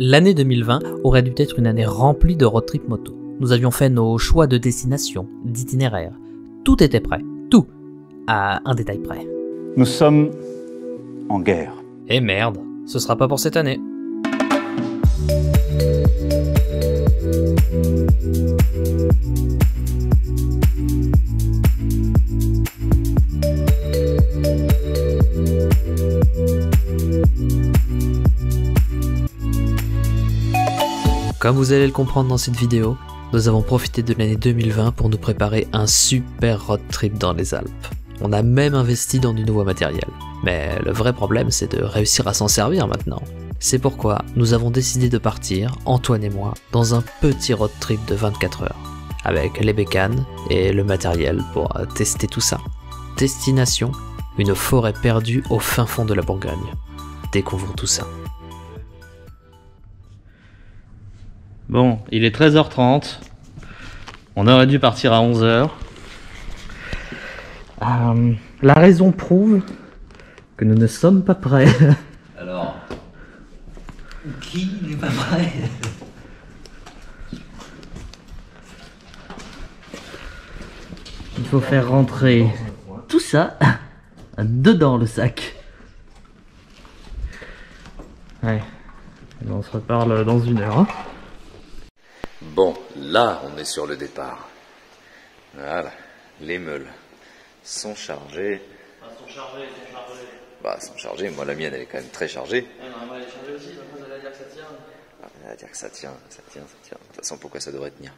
L'année 2020 aurait dû être une année remplie de road trip moto. Nous avions fait nos choix de destination, d'itinéraire. Tout était prêt, tout, à un détail près. Nous sommes en guerre. Et merde, ce sera pas pour cette année. Comme vous allez le comprendre dans cette vidéo, nous avons profité de l'année 2020 pour nous préparer un super road trip dans les Alpes. On a même investi dans du nouveau matériel. Mais le vrai problème, c'est de réussir à s'en servir maintenant. C'est pourquoi nous avons décidé de partir, Antoine et moi, dans un petit road trip de 24 heures, avec les bécanes et le matériel pour tester tout ça. Destination, une forêt perdue au fin fond de la Bourgogne. Découvrons tout ça. Bon, il est 13h30. On aurait dû partir à 11h. La raison prouve que nous ne sommes pas prêts. Alors, qui n'est pas prêt? Il faut faire rentrer tout ça dedans le sac. Ouais, on se reparle dans une heure. Hein. Bon, là, on est sur le départ. Voilà, les meules sont chargées. Sont chargées. Moi, la mienne, elle est quand même très chargée. Moi, elle est chargée aussi, donc ça veut dire que ça tient. Elle va dire que ça tient. De toute façon, pourquoi ça devrait tenir?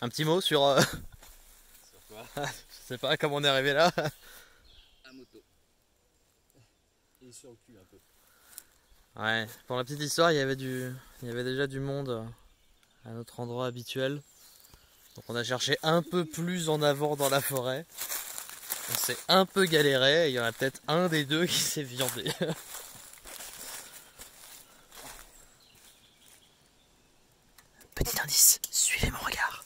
Un petit mot sur... Sur quoi? Je sais pas comment on est arrivé là. À moto. Et sur le cul un peu. Ouais, pour la petite histoire, il y avait déjà du monde à notre endroit habituel. Donc on a cherché un peu plus en avant dans la forêt. On s'est un peu galéré et il y en a peut-être un des deux qui s'est viandé. Petit indice, suivez mon regard.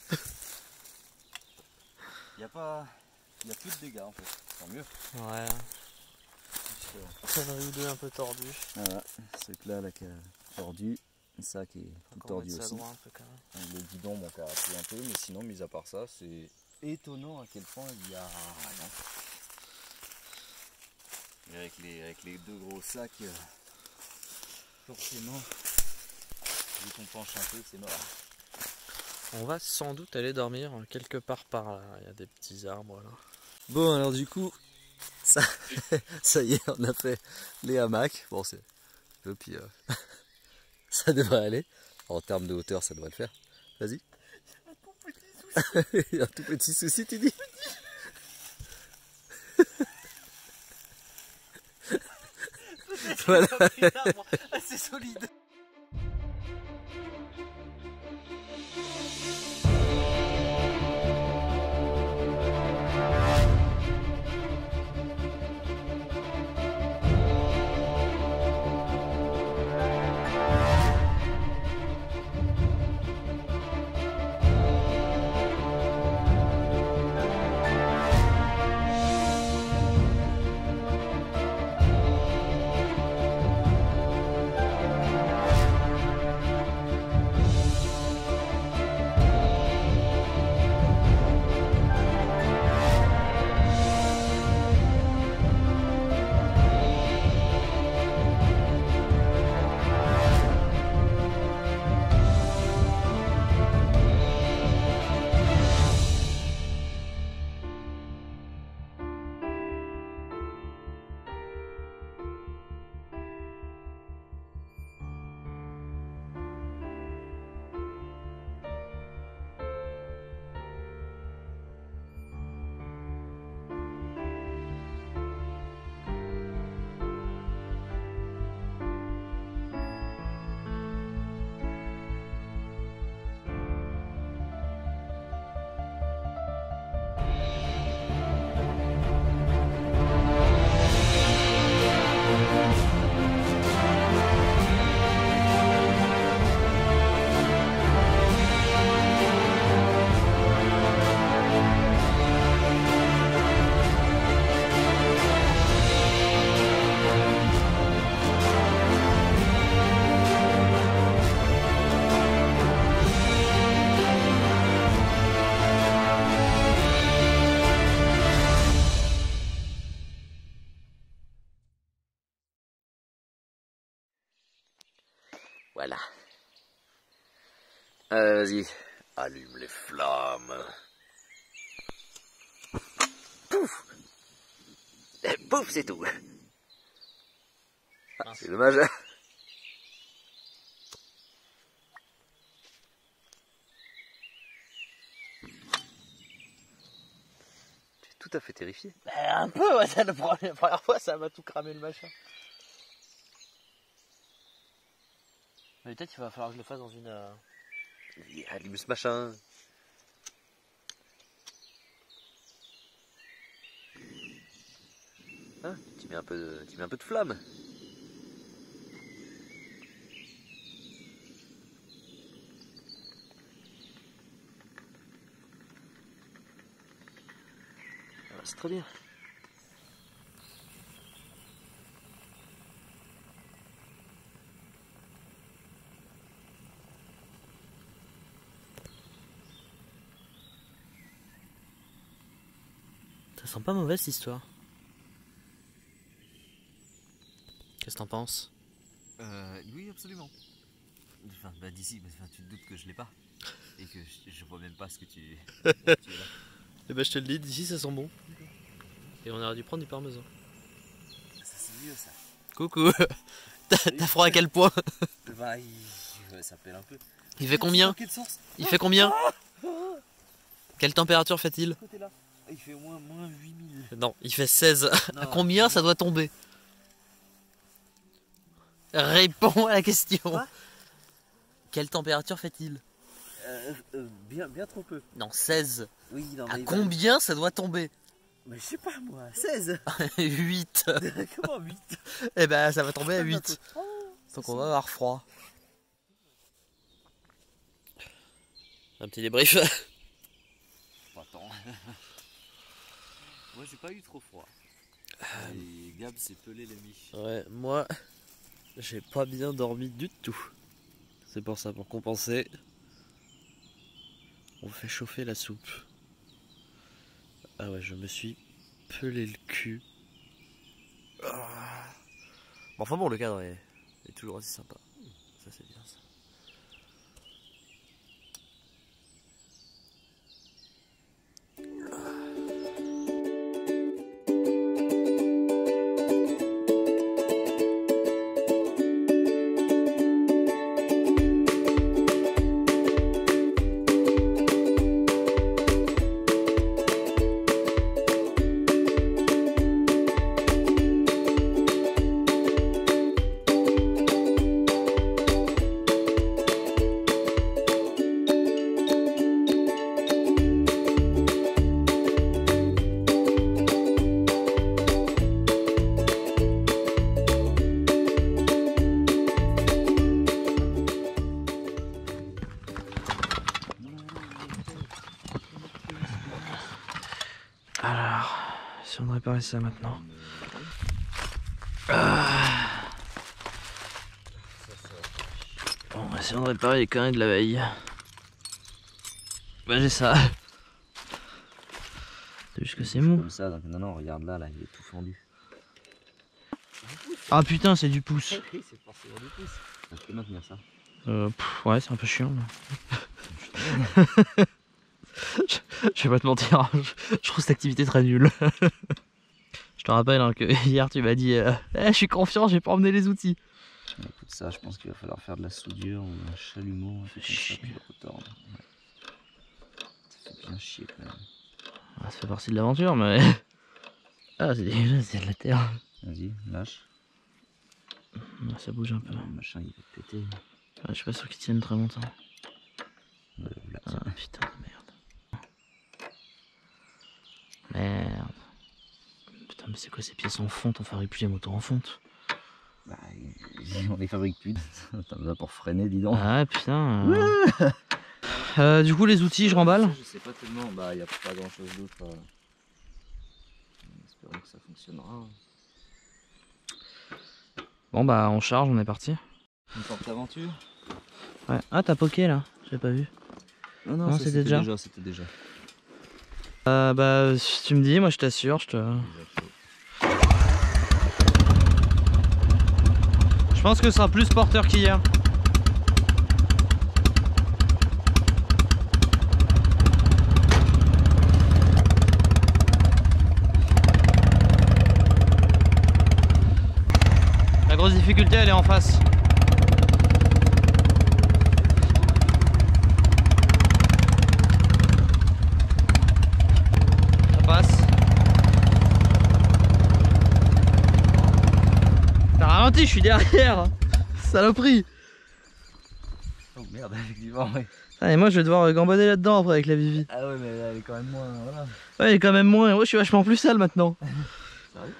Il y a plus de dégâts en fait, tant mieux. Ouais. Connerie ou deux un peu tordu. Voilà, ce truc-là qui est tordu. Ça qui est tout tordu aussi. Droit un peu quand même. Le guidon, bon, qui a raté un peu, mais sinon, mis à part ça, c'est étonnant à quel point il y a rien. Et avec les deux gros sacs, forcément, vu qu'on penche un peu, c'est mort. On va sans doute aller dormir quelque part par là. Il y a des petits arbres là. Bon, alors du coup, ça, ça y est, on a fait les hamacs. Bon, c'est un peu, puis ça devrait aller. En termes de hauteur, ça devrait le faire. Vas-y. Il y a un tout petit souci, tu dis? Voilà. Assez solide. Voilà. Vas-y, allume les flammes. Pouf! Pouf, c'est tout. Ah, c'est dommage. Tu es tout à fait terrifié. Un peu, ouais, la première fois ça m'a tout cramé le machin. Mais peut-être qu'il va falloir que je le fasse dans une... Allume ce machin. Hein, tu mets un peu de flamme. Ah, c'est très bien. Ça sent pas mauvais cette histoire. Qu'est-ce que t'en penses? Oui, absolument. Enfin, bah d'ici, enfin, tu te doutes que je l'ai pas. Et que je vois même pas ce que tu es là. Eh ben je te le dis, d'ici ça sent bon. Et on aurait dû prendre du parmesan. Ça c'est mieux ça. Coucou. T'as froid à quel point? Bah, ça pèle un peu. Il fait combien? Dans quelle source? Il fait combien? Quelle température fait-il? Côté là. Il fait moins 8000. Non, il fait 16. Non, à combien ça doit tomber? Réponds à la question. Quoi? Quelle température fait-il? Bien trop peu. Non, 16. Oui, non, À mais combien ça doit tomber? Mais je sais pas moi, 16. 8. Comment 8? Eh ben ça va tomber à 8. Oh, Donc on va avoir froid. Un petit débrief. pas tant. Moi j'ai pas eu trop froid. Et Gab s'est pelé les miches. Ouais, moi, j'ai pas bien dormi du tout. C'est pour ça, pour compenser, on fait chauffer la soupe. Ah ouais, je me suis pelé le cul. Ah. Bon, enfin bon, le cadre est toujours aussi sympa. Ça, c'est bien ça. Alors, si on réparait ça maintenant. Bon, on va essayer de réparer les conneries de la veille. Bah j'ai ça. C'est juste que c'est mou. Comme ça, donc, non, regarde là, il est tout fendu. Ah putain, c'est du pouce. Oui, c'est forcément du pouce. Je peux maintenir ça. Ouais, c'est un peu chiant. Je vais pas te mentir, je trouve cette activité très nulle. Je te rappelle hein, que hier tu m'as dit je suis confiant, j'ai pas emmené les outils. Écoute ça, je pense qu'il va falloir faire de la soudure ou un chalumeau. Ça fait bien chier quand même. Ah, ça fait partie de l'aventure, mais. Ah, c'est dégueulasse, c'est de la terre. Vas-y, lâche. Ah, ça bouge un peu. Le machin il va péter. Ah, je suis pas sûr qu'il tienne très longtemps. Là, Ah putain de merde. Merde. Putain, mais c'est quoi ces pièces en fonte? On fabrique plus les motos en fonte. Bah, on les fabrique plus. T'en as pour freiner, dis donc. Ah putain. Du coup, les outils, je remballe. Je sais pas tellement, bah, y a pas grand chose d'autre. Espérons que ça fonctionnera. Bon, bah, on charge, on est parti. Une forte aventure. Ouais. Ah, t'as poké là? J'ai pas vu. Non, c'était déjà. C'était déjà. Bah, si tu me dis, moi je t'assure, je pense que ce sera plus porteur qu'hier. La grosse difficulté, elle est en face. Ça passe. T'as ralenti, je suis derrière. Saloperie. Oh merde, avec du vent, ouais. Ah, et moi je vais devoir gambader là-dedans après avec la Vivi. Ah ouais, mais elle est quand même moins. Voilà. Ouais, elle est quand même moins. Moi je suis vachement plus sale maintenant. Sérieux ?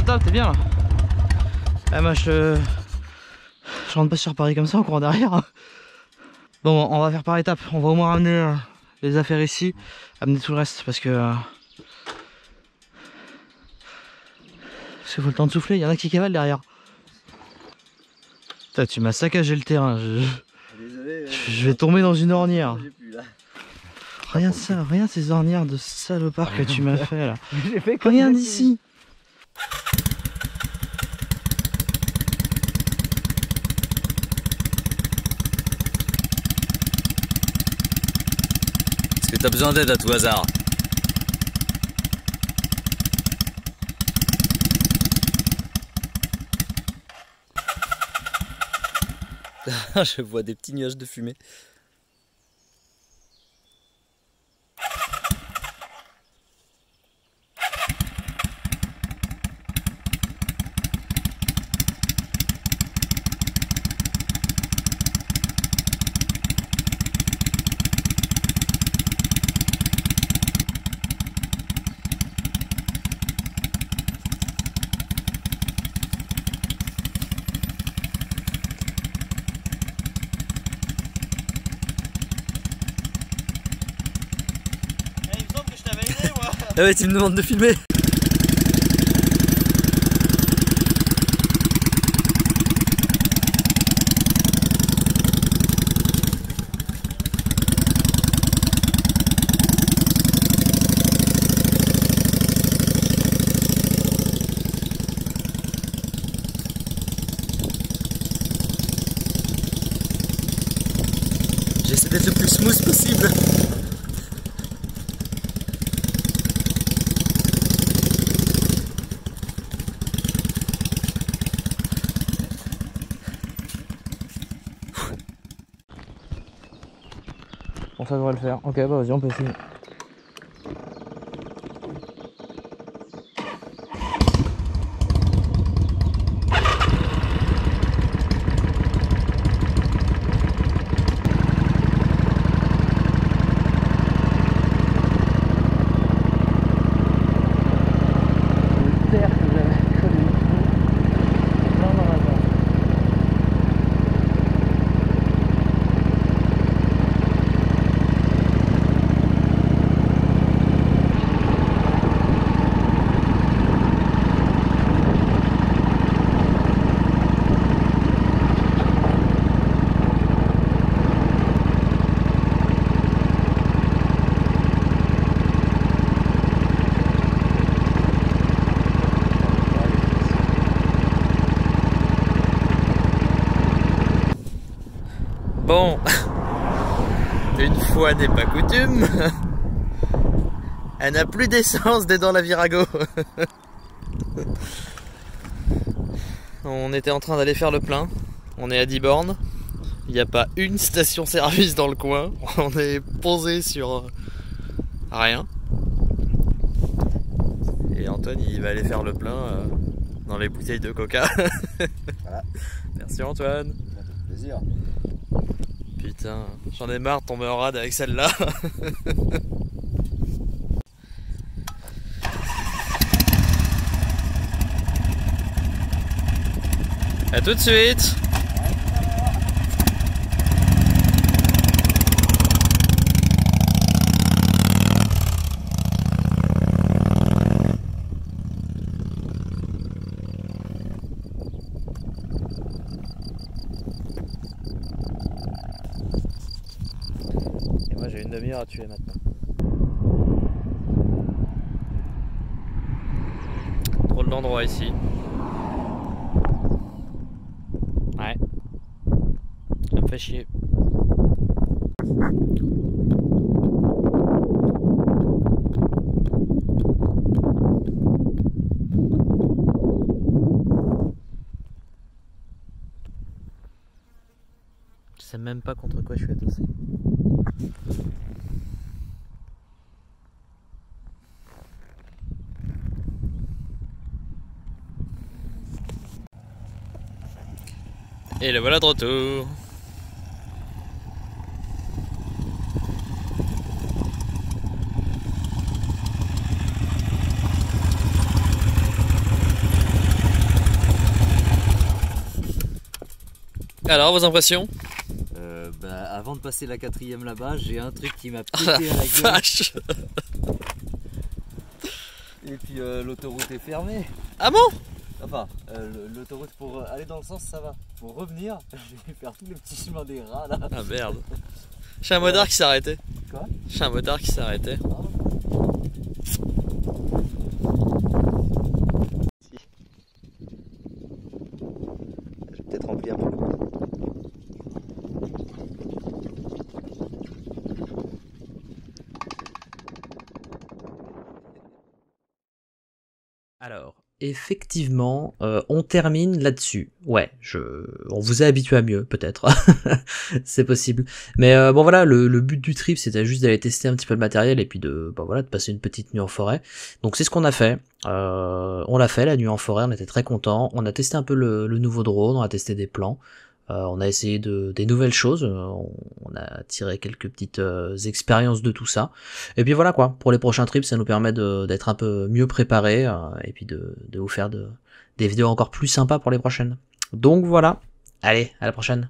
Top, t'es bien là. Ah, moi je rentre pas sur Paris comme ça en courant derrière. Hein. Bon, on va faire par étapes. On va au moins ramener les affaires ici, amener tout le reste parce que faut le temps de souffler. Il y en a qui cavalent derrière. Putain, tu m'as saccagé le terrain. Désolé. Je vais tomber dans une ornière. J'ai plus là. Regarde ça, regarde ces ornières de salopard que tu m'as fait là. J'ai fait comme Regarde ça. ici. Est-ce que t'as besoin d'aide à tout hasard? Je vois des petits nuages de fumée. Ah ouais, tu me demandes de filmer. J'essaie d'être le plus smooth possible. Bon, ça devrait le faire. Ok, bah vas-y, on peut essayer. Bon, une fois n'est pas coutume, elle n'a plus d'essence dès dans la Virago. On était en train d'aller faire le plein, on est à 10 bornes, il n'y a pas une station-service dans le coin, on est posé sur rien. Et Antoine il va aller faire le plein dans les bouteilles de coca. Voilà. Merci Antoine. Ça fait plaisir. Putain, j'en ai marre de tomber en rade avec celle-là. A tout de suite. Et moi j'ai une demi-heure à tuer maintenant. Drôle d'endroit ici. Ouais. Ça me fait chier. Je sais même pas contre quoi je suis adossé. Et le voilà de retour. Alors, vos impressions? Avant de passer la 4ème là-bas, j'ai un truc qui m'a pété à la gueule. Vache. Et puis l'autoroute est fermée. Ah bon? Enfin, l'autoroute pour aller dans le sens ça va. Pour revenir, je vais faire tous les petits chemins des rats là. Ah merde. J'ai un motard qui s'est arrêté. Quoi? J'ai un motard qui s'est arrêté. Je vais peut-être remplir un peu l'eau. Alors, effectivement, on termine là-dessus. Ouais, on vous a habitué à mieux, peut-être. C'est possible. Mais bon voilà, le but du trip, c'était juste d'aller tester un petit peu le matériel et puis de passer une petite nuit en forêt. Donc c'est ce qu'on a fait. On l'a fait, la nuit en forêt, on était très contents. On a testé un peu le nouveau drone, on a testé des plans. On a essayé des nouvelles choses, on a tiré quelques petites expériences de tout ça. Et puis voilà quoi, pour les prochains trips, ça nous permet d'être un peu mieux préparés et puis de vous faire des vidéos encore plus sympas pour les prochaines. Donc voilà, allez, à la prochaine.